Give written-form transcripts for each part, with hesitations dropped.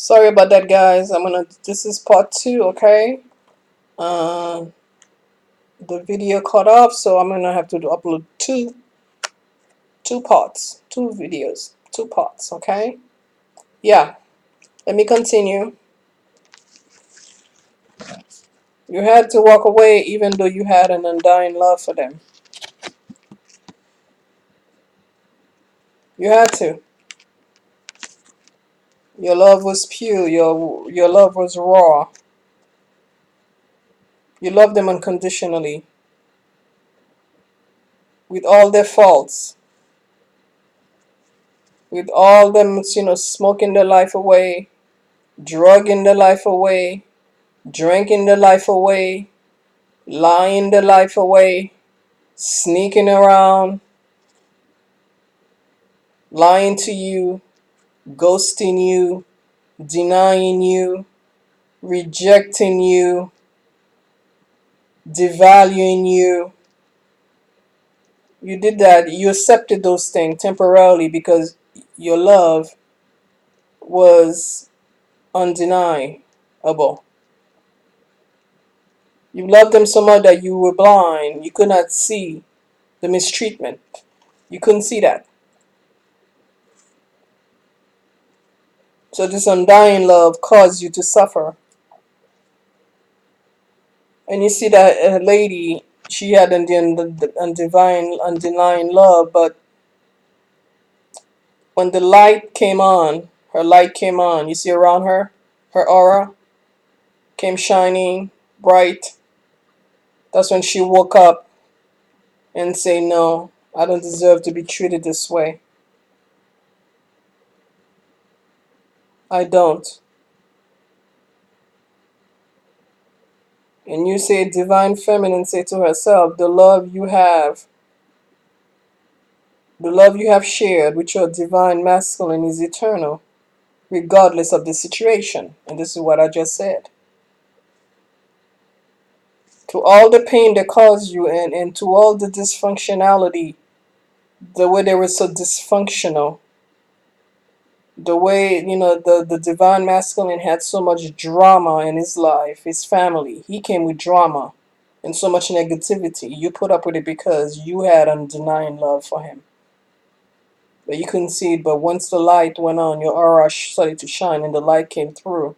Sorry about that, guys. This is part two, okay? Uh, the video cut off, so I'm gonna have to upload two parts, two videos, two parts, okay? Yeah, let me continue. You had to walk away even though you had an undying love for them. You had to. Your love was pure, your love was raw. You loved them unconditionally, with all their faults, with all them, smoking their life away, drugging their life away, drinking their life away, lying their life away, sneaking around, lying to you, ghosting you, denying you, rejecting you, devaluing you. You did that. You accepted those things temporarily because your love was undeniable. You loved them so much that you were blind. You could not see the mistreatment. You couldn't see that. So this undying love caused you to suffer. And you see that lady, she had undying love, but when the light came on, her light came on. You see around her, her aura came shining bright. That's when she woke up and say, no, I don't deserve to be treated this way. I don't. And you say, divine feminine say to herself, the love you have shared with your divine masculine is eternal, regardless of the situation. And this is what I just said. To all the pain they caused you and to all the dysfunctionality, the way they were so dysfunctional, the way, the divine masculine had so much drama in his life, his family. He came with drama and so much negativity. You put up with it because you had undenying love for him. But you couldn't see it. But once the light went on, your aura started to shine and the light came through.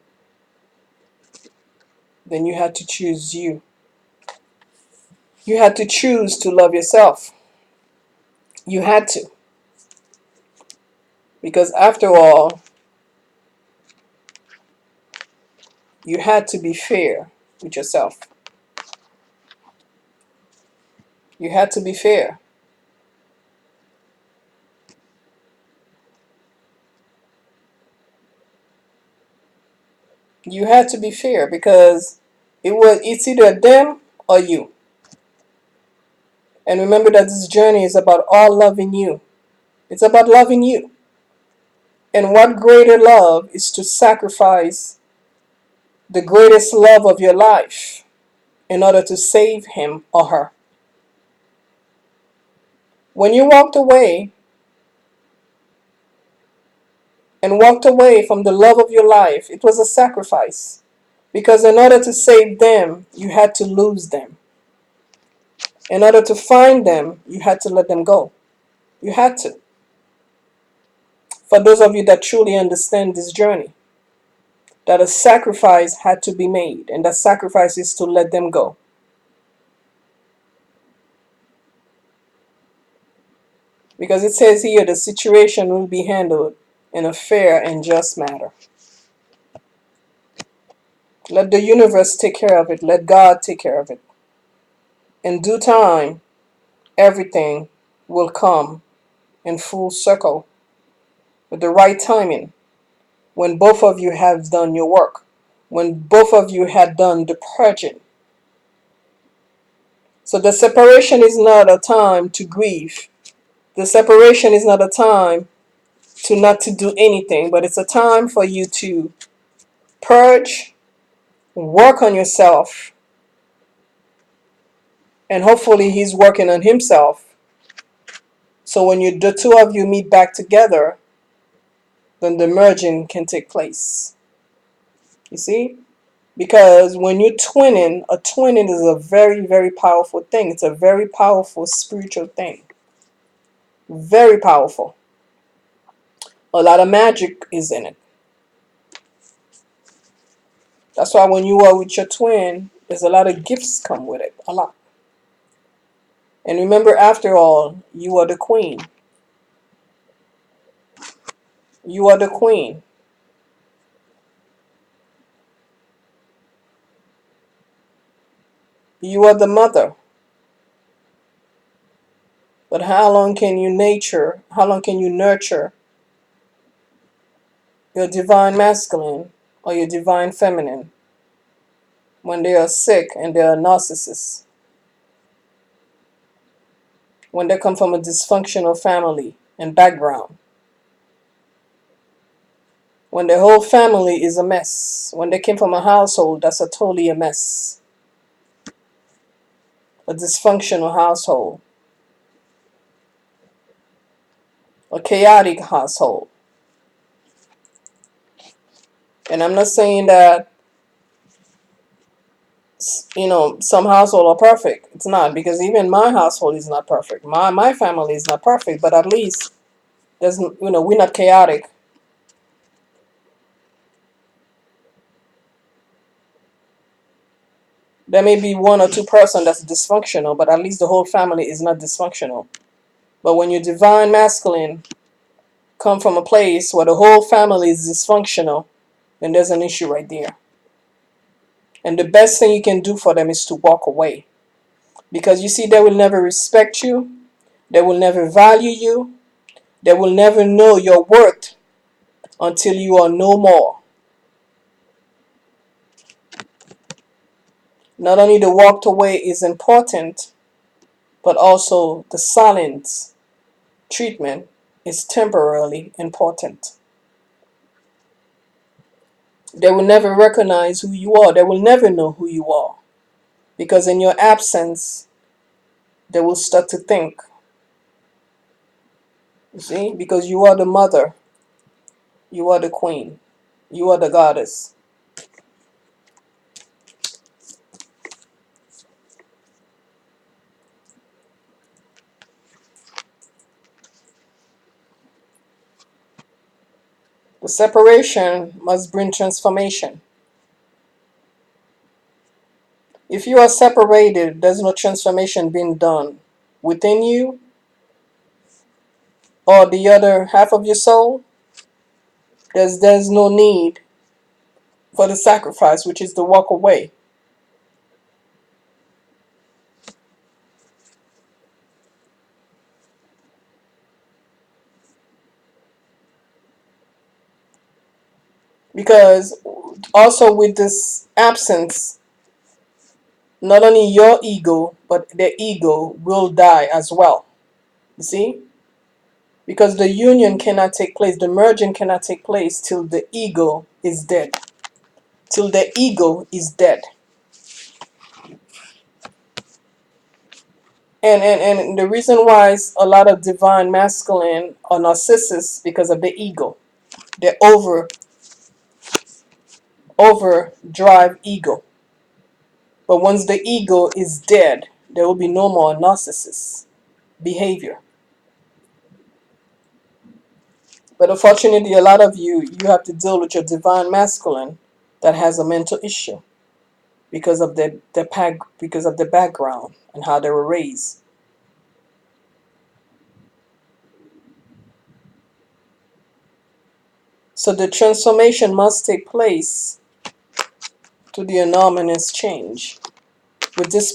Then you had to choose you. You had to choose to love yourself. You had to. Because after all, you had to be fair with yourself. You had to be fair. You had to be fair because it's either them or you. And remember that this journey is about all loving you. It's about loving you. And what greater love is to sacrifice the greatest love of your life in order to save him or her. When you walked away from the love of your life, it was a sacrifice. Because in order to save them, you had to lose them. In order to find them, you had to let them go. You had to. For those of you that truly understand this journey, that a sacrifice had to be made, and that sacrifice is to let them go. Because it says here the situation will be handled in a fair and just manner. Let the universe take care of it. Let God take care of it. In due time, everything will come in full circle with the right timing when both of you have done your work, when both of you had done the purging. So the separation is not a time to grieve. The separation is not a time to not to do anything, but it's a time for you to purge, work on yourself, and hopefully he's working on himself. So when the two of you meet back together, then the merging can take place. You see? Because when you're twinning, a twinning is a very, very powerful thing. It's a very powerful spiritual thing. Very powerful. A lot of magic is in it. That's why when you are with your twin, there's a lot of gifts come with it. A lot. And remember, after all, you are the queen. You are the queen. You are the mother. But how long can you nurture your divine masculine or your divine feminine when they are sick and they are narcissists? When they come from a dysfunctional family and background? When the whole family is a mess? When they came from a household that's totally a mess? A dysfunctional household? A chaotic household? And I'm not saying that some household are perfect. It's not, because even my household is not perfect. My family is not perfect, but at least there's we're not chaotic. There may be one or two person that's dysfunctional, but at least the whole family is not dysfunctional. But when your divine masculine come from a place where the whole family is dysfunctional, then there's an issue right there. And the best thing you can do for them is to walk away. Because you see, they will never respect you. They will never value you. They will never know your worth until you are no more. Not only the walked away is important, but also the silence treatment is temporarily important. They will never recognize who you are. They will never know who you are. Because in your absence, they will start to think. You see? Because you are the mother. You are the queen. You are the goddess. The separation must bring transformation. If you are separated, there's no transformation being done within you or the other half of your soul. There's no need for the sacrifice, which is to walk away. Because also with this absence, not only your ego, but their ego will die as well. You see? Because the union cannot take place, the merging cannot take place till the ego is dead. Till the ego is dead. And the reason why a lot of divine masculine are narcissists because of the ego. They overdrive ego. But once the ego is dead, there will be no more narcissist behavior. But unfortunately, a lot of you have to deal with your divine masculine that has a mental issue because of because of the background and how they were raised. So the transformation must take place to the enormous change. With this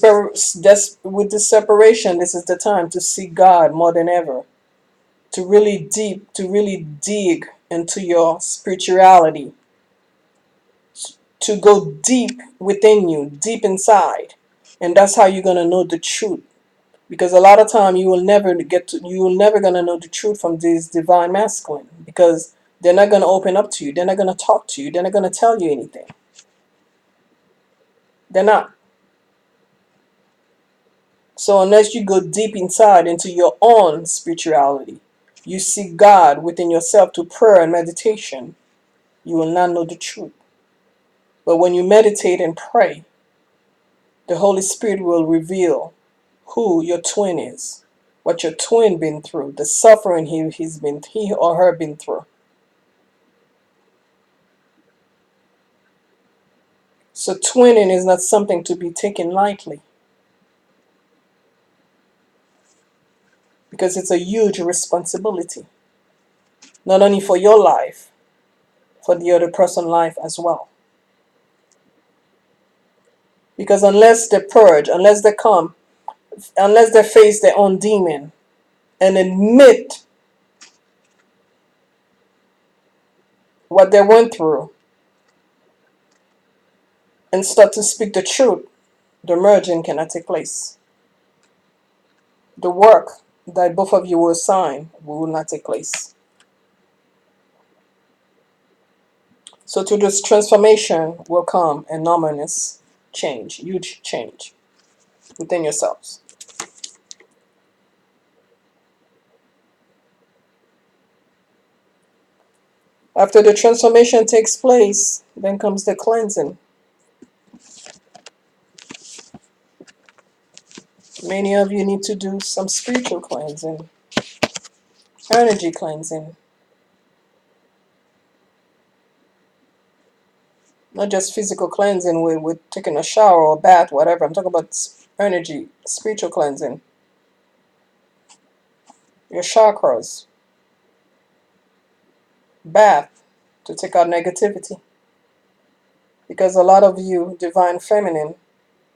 separation, this is the time to seek God more than ever. To really dig into your spirituality, to go deep within you, deep inside. And that's how you're gonna know the truth. Because a lot of time you will never gonna know the truth from this divine masculine, because they're not gonna open up to you, they're not gonna talk to you, they're not gonna tell you anything. They're not. So unless you go deep inside into your own spirituality, you seek God within yourself through prayer and meditation, you will not know the truth. But when you meditate and pray, the Holy Spirit will reveal who your twin is, what your twin been through, the suffering he or her been through. So twinning is not something to be taken lightly, because it's a huge responsibility, not only for your life, for the other person's life as well. Because unless they purge, unless they face their own demon and admit what they went through and start to speak the truth, the merging cannot take place. The work that both of you will assign will not take place. So to this transformation will come enormous change, huge change within yourselves. After the transformation takes place, then comes the cleansing. Many of you need to do some spiritual cleansing, energy cleansing. Not just physical cleansing with taking a shower or bath, whatever. I'm talking about energy, spiritual cleansing. Your chakras, bath to take out negativity. Because a lot of you, divine feminine,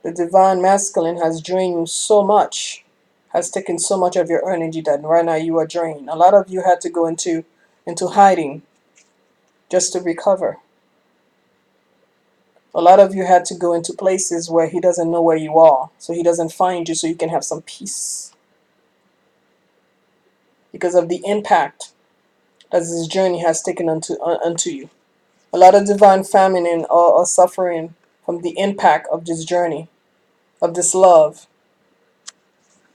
the divine masculine has drained you so much, has taken so much of your energy that right now you are drained. A lot of you had to go into hiding just to recover. A lot of you had to go into places where he doesn't know where you are, so he doesn't find you, so you can have some peace. Because of the impact that this journey has taken unto you. A lot of divine feminine are suffering from the impact of this journey, of this love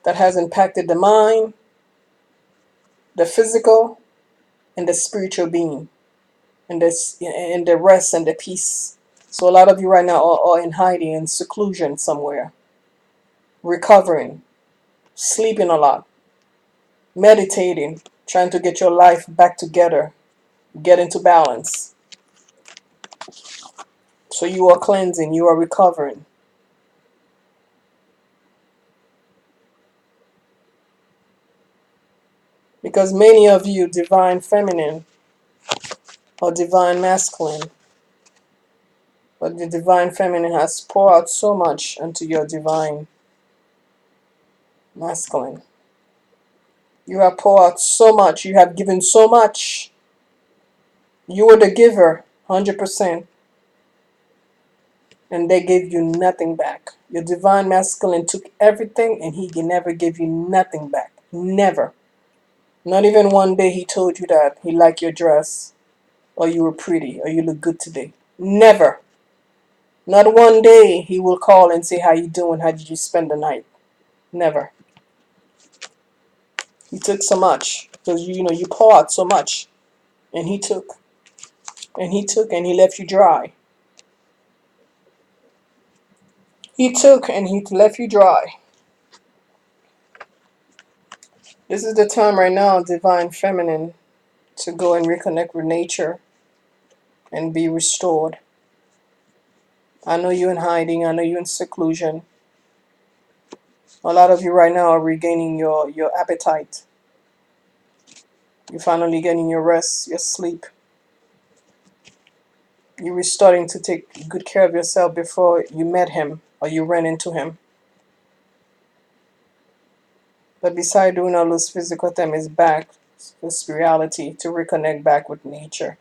that has impacted the mind, the physical, and the spiritual being, and the rest and the peace. So a lot of you right now are in hiding, in seclusion somewhere, recovering, sleeping a lot, meditating, trying to get your life back together, get into balance. So you are cleansing, you are recovering. Because many of you, divine feminine or divine masculine, but the divine feminine has poured out so much into your divine masculine. You have poured out so much, you have given so much. You were the giver, 100%, and they gave you nothing back. Your divine masculine took everything and he never gave you nothing back. Never. Not even one day he told you that he liked your dress, or you were pretty, or you look good today. Never. Not one day he will call and say, how you doing? How did you spend the night? Never. He took so much because you pour out so much, and he took, and he took, and he left you dry. He took and he left you dry. This is the time right now, divine feminine, to go and reconnect with nature and be restored. I know you're in hiding. I know you're in seclusion. A lot of you right now are regaining your appetite. You're finally getting your rest, your sleep. You were starting to take good care of yourself before you met him or you ran into him. But beside doing all those physical things, is back to spirituality, to reconnect back with nature.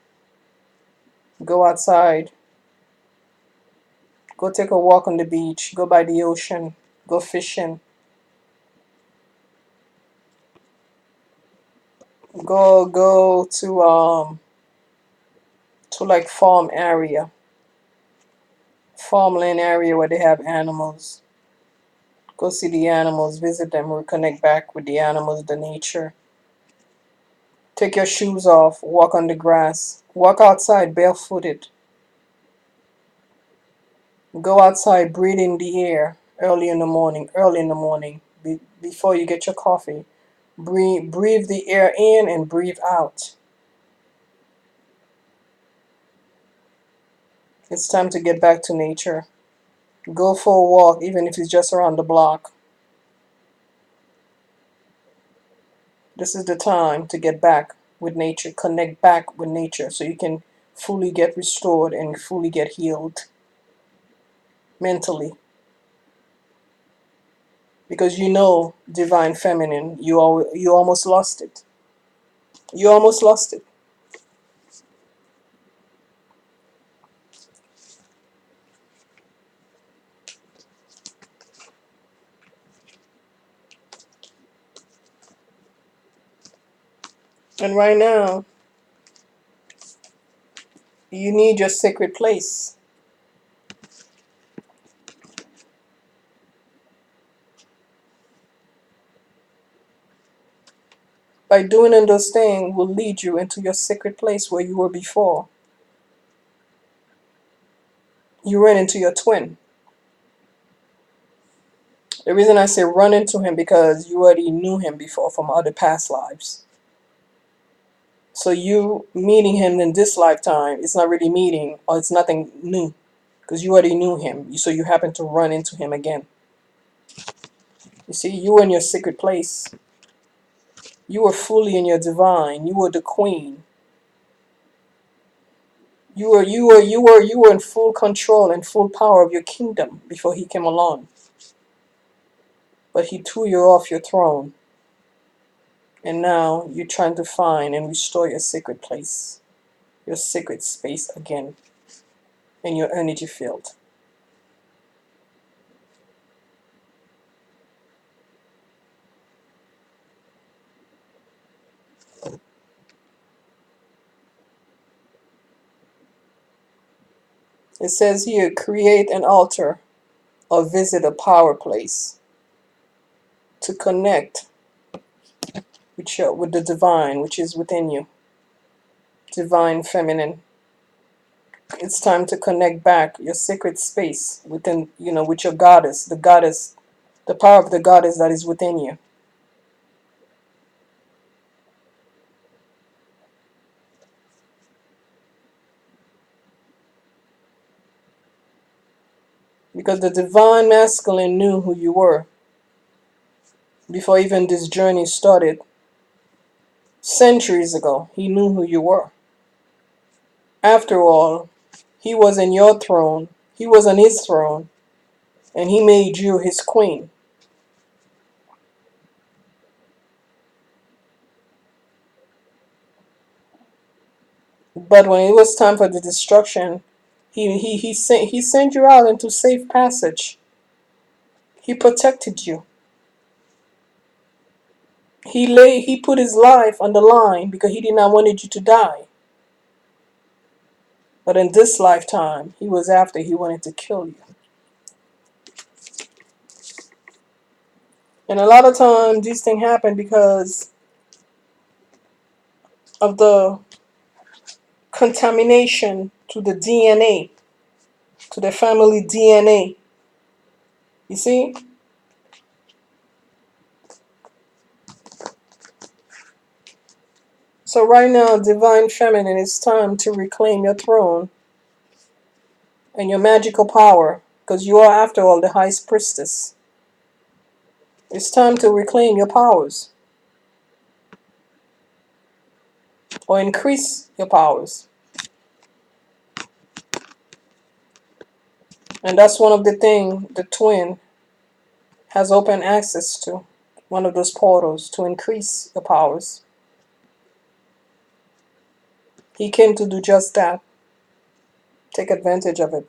Go outside. Go take a walk on the beach. Go by the ocean. Go fishing. Go to like farmland area where they have animals. Go see the animals, visit them, reconnect back with the animals, the nature. Take your shoes off, walk on the grass, walk outside barefooted. Go outside, breathe in the air early in the morning, before you get your coffee. Breathe the air in and breathe out. It's time to get back to nature. Go for a walk, even if it's just around the block. This is the time to get back with nature, connect back with nature so you can fully get restored and fully get healed mentally. Because you know, divine feminine, you almost lost it. You almost lost it. And right now, you need your sacred place. By doing those things will lead you into your sacred place where you were before. You ran into your twin. The reason I say run into him because you already knew him before from other past lives. So you meeting him in this lifetime, it's not really meeting or it's nothing new because you already knew him. So you happen to run into him again. You see, you were in your secret place. You were fully in your divine. You were the queen. You were in full control and full power of your kingdom before he came along. But he threw you off your throne. And now you're trying to find and restore your sacred place, your sacred space again in your energy field. It says here, create an altar or visit a power place to connect with the divine, which is within you, divine feminine. It's time to connect back your sacred space within, with your goddess, the power of the goddess that is within you. Because the divine masculine knew who you were before even this journey started. Centuries ago, he knew who you were. After all, he was in your throne, he was on his throne, and he made you his queen. But when it was time for the destruction, he sent you out into safe passage. He protected you. He put his life on the line because he did not want you to die. But in this lifetime, he wanted to kill you. And a lot of times these things happen because of the contamination to the DNA, to the family DNA. You see? So right now, divine feminine, it's time to reclaim your throne and your magical power, because you are, after all, the high priestess. It's time to reclaim your powers or increase your powers. And that's one of the things the twin has open access to, one of those portals to increase your powers. He came to do just that. Take advantage of it.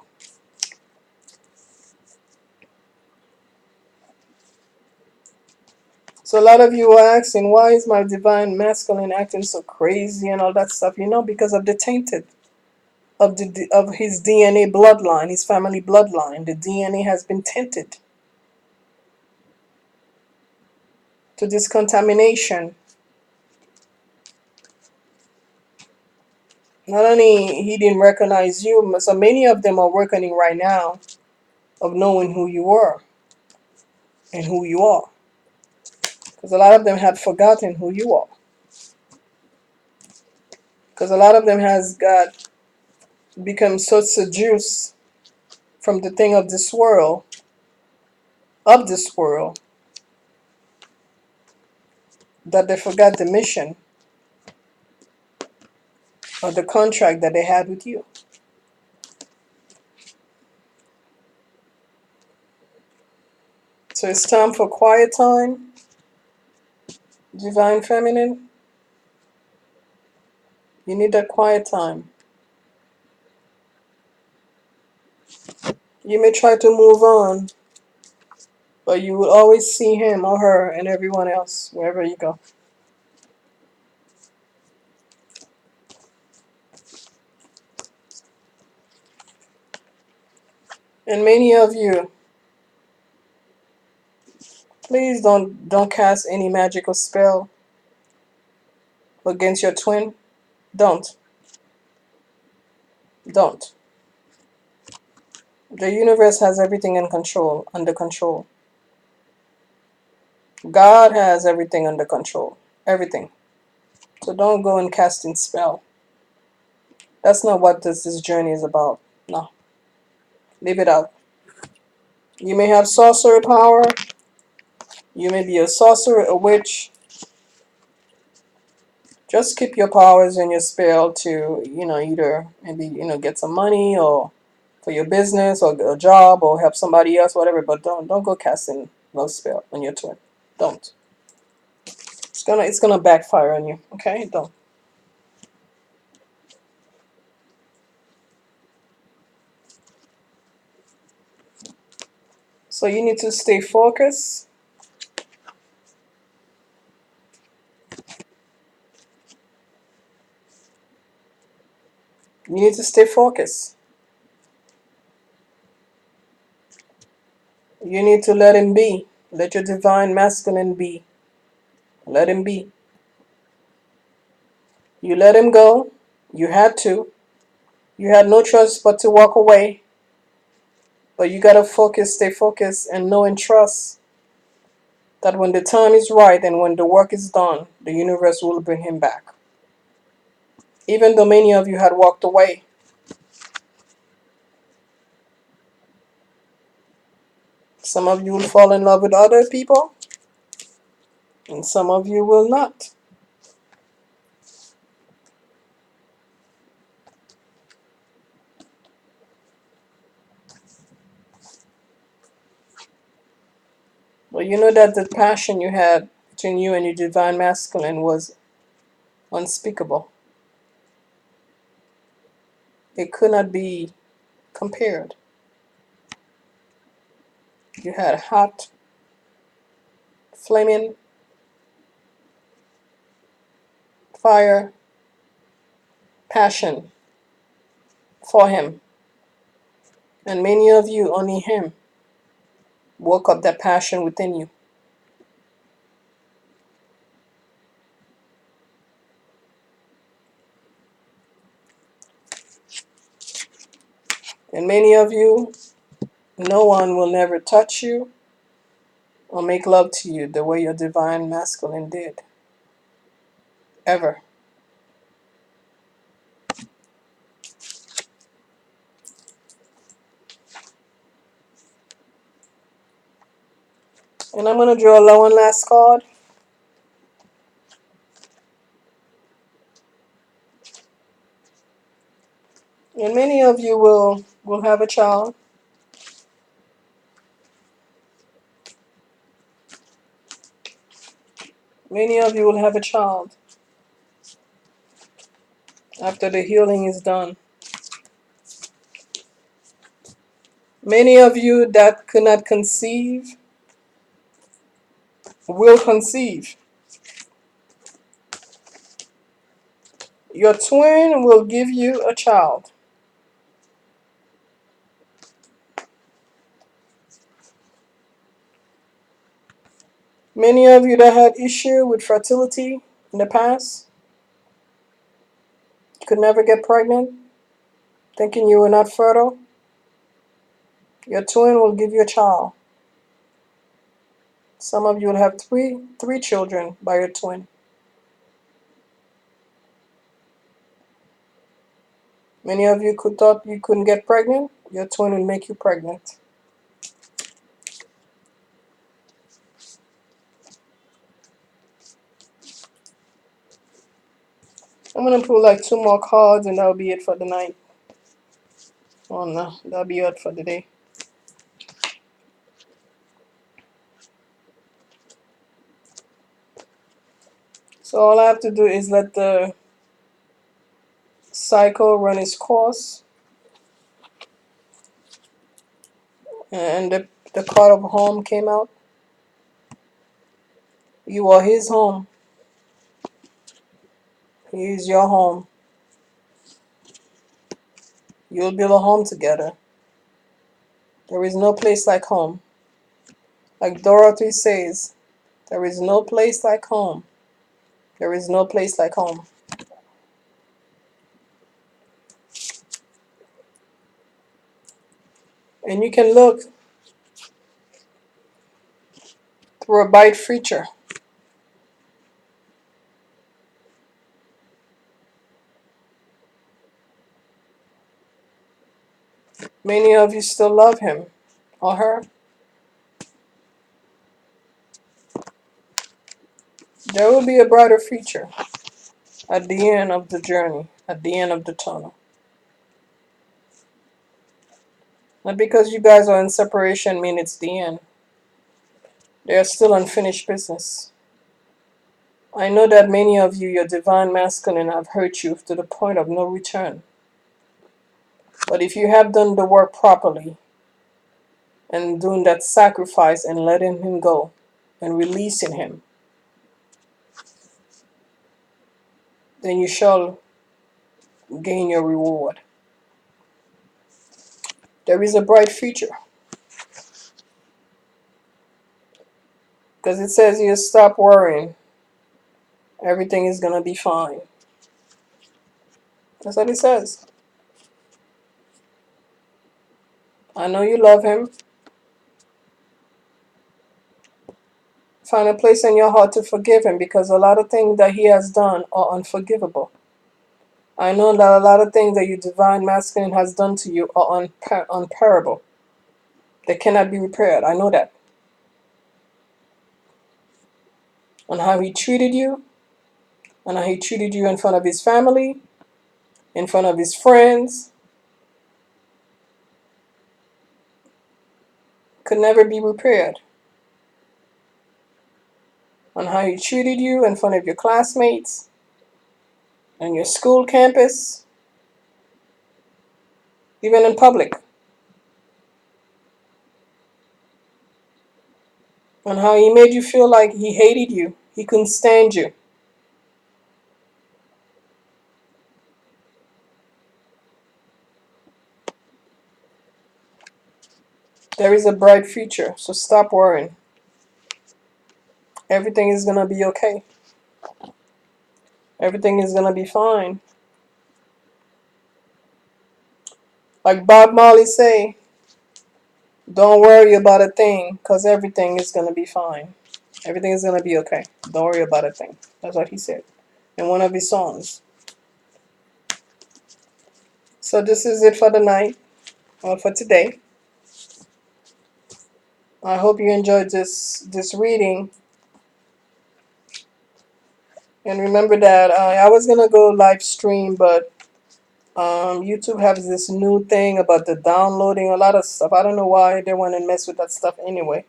So a lot of you are asking, why is my divine masculine acting so crazy and all that stuff? Because of the tainted of his DNA bloodline, his family bloodline. The DNA has been tainted to this contamination. Not only he didn't recognize you, so many of them are working right now of knowing who you were and who you are. Because a lot of them had forgotten who you are. Because a lot of them has got become so seduced from the thing of this world, that they forgot the mission or the contract that they had with you. So it's time for quiet time, divine feminine. You need that quiet time. You may try to move on, but you will always see him or her and everyone else wherever you go. And many of you, please don't cast any magical spell against your twin. Don't. Don't. The universe has everything in control, under control. God has everything under control. Everything. So don't go and casting spell. That's not what this journey is about. No. Leave it out. You may have sorcerer power. You may be a sorcerer, a witch. Just keep your powers and your spell to, either maybe, get some money or for your business or a job or help somebody else, whatever. But don't go casting love spell on your twin. Don't. It's gonna backfire on you. Okay? Don't. So you need to stay focused. You need to stay focused. You need to let him be. Let your divine masculine be. Let him be. You let him go. You had to. You had no choice but to walk away. But you gotta focus, stay focused, and know and trust that when the time is right and when the work is done, the universe will bring him back. Even though many of you had walked away, some of you will fall in love with other people, and some of you will not. But you know that the passion you had between you and your divine masculine was unspeakable. It could not be compared. You had hot, flaming fire, passion for him. And many of you, only him, woke up that passion within you. And many of you, no one will never touch you or make love to you the way your divine masculine did. Ever. And I'm going to draw one last card. And many of you will have a child. Many of you will have a child after the healing is done. Many of you that could not conceive will conceive. Your twin will give you a child. Many of you that had issue with fertility in the past could never get pregnant, thinking you were not fertile. Your twin will give you a child. Some of you will have three children by your twin. Many of you thought you couldn't get pregnant. Your twin will make you pregnant. I'm gonna pull like two more cards and that'll be it for the night. Oh no, that'll be it for the day. So all I have to do is let the cycle run its course, and the card of home came out. You are his home. He is your home. You'll build a home together. There is no place like home. Like Dorothy says, there is no place like home. There is no place like home. And you can look through a bright future. Many of you still love him or her. There will be a brighter future at the end of the journey, at the end of the tunnel. Not because you guys are in separation mean it's the end. There's still unfinished business. I know that many of you, your divine masculine, have hurt you to the point of no return. But if you have done the work properly and doing that sacrifice and letting him go and releasing him, then you shall gain your reward. There is a bright future. Because it says you stop worrying. Everything is going to be fine. That's what it says. I know you love him. Find a place in your heart to forgive him, because a lot of things that he has done are unforgivable. I know that a lot of things that your divine masculine has done to you are unparable. They cannot be repaired. I know that. On how he treated you, on how he treated you in front of his family, in front of his friends, could never be repaired. On how he treated you in front of your classmates, on your school campus, even in public. On how he made you feel like he hated you, he couldn't stand you. There is a bright future, so stop worrying. Everything is going to be okay. Everything is going to be fine. Like Bob Marley say, don't worry about a thing, because everything is going to be fine. Everything is going to be okay. Don't worry about a thing. That's what he said in one of his songs. So this is it for the night, or for today. I hope you enjoyed this reading. And remember that I was going to go live stream, but YouTube has this new thing about the downloading a lot of stuff. I don't know why they want to mess with that stuff anyway.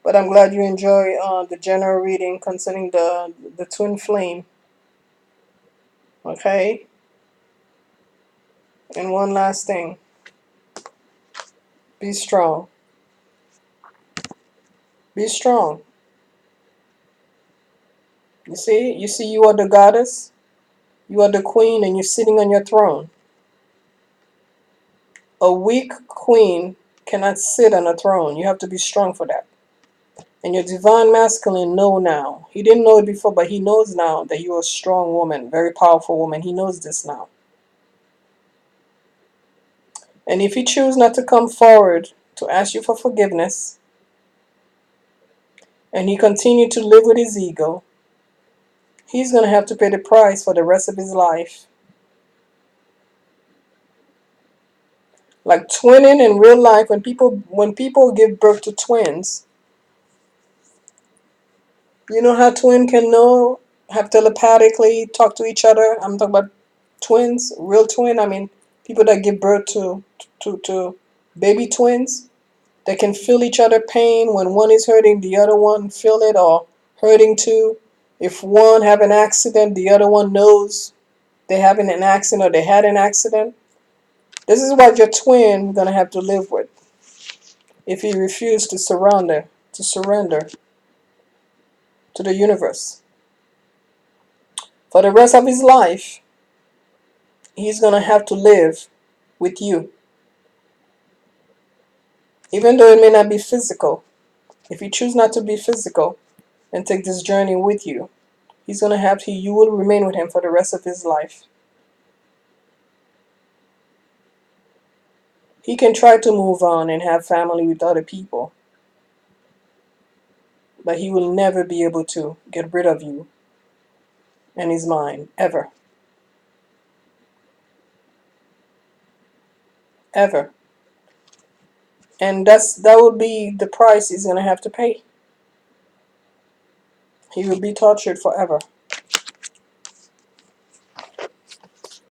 But I'm glad you enjoy the general reading concerning the twin flame. Okay? And one last thing. Be strong. Be strong. You see you are the goddess. You are the queen and you're sitting on your throne. A weak queen cannot sit on a throne. You have to be strong for that. And your divine masculine know now. He didn't know it before, but he knows now that you're a strong woman, very powerful woman. He knows this now. And if he chooses not to come forward to ask you for forgiveness, and he continued to live with his ego, he's going to have to pay the price for the rest of his life. Like twinning in real life, when people give birth to twins, you know how twin can know, have telepathically talk to each other. I'm talking about twins, real twin. I mean, people that give birth to baby twins. They can feel each other pain. When one is hurting, the other one feel it, or hurting too. If one have an accident, the other one knows they having an accident or they had an accident. This is what your twin gonna have to live with if he refuses to surrender to the universe. For the rest of his life, he's gonna have to live with you. Even though it may not be physical. If you choose not to be physical and take this journey with you, you will remain with him for the rest of his life. He can try to move on and have family with other people, but he will never be able to get rid of you and his mind, ever. Ever. And that would be the price he's gonna have to pay. He will be tortured forever.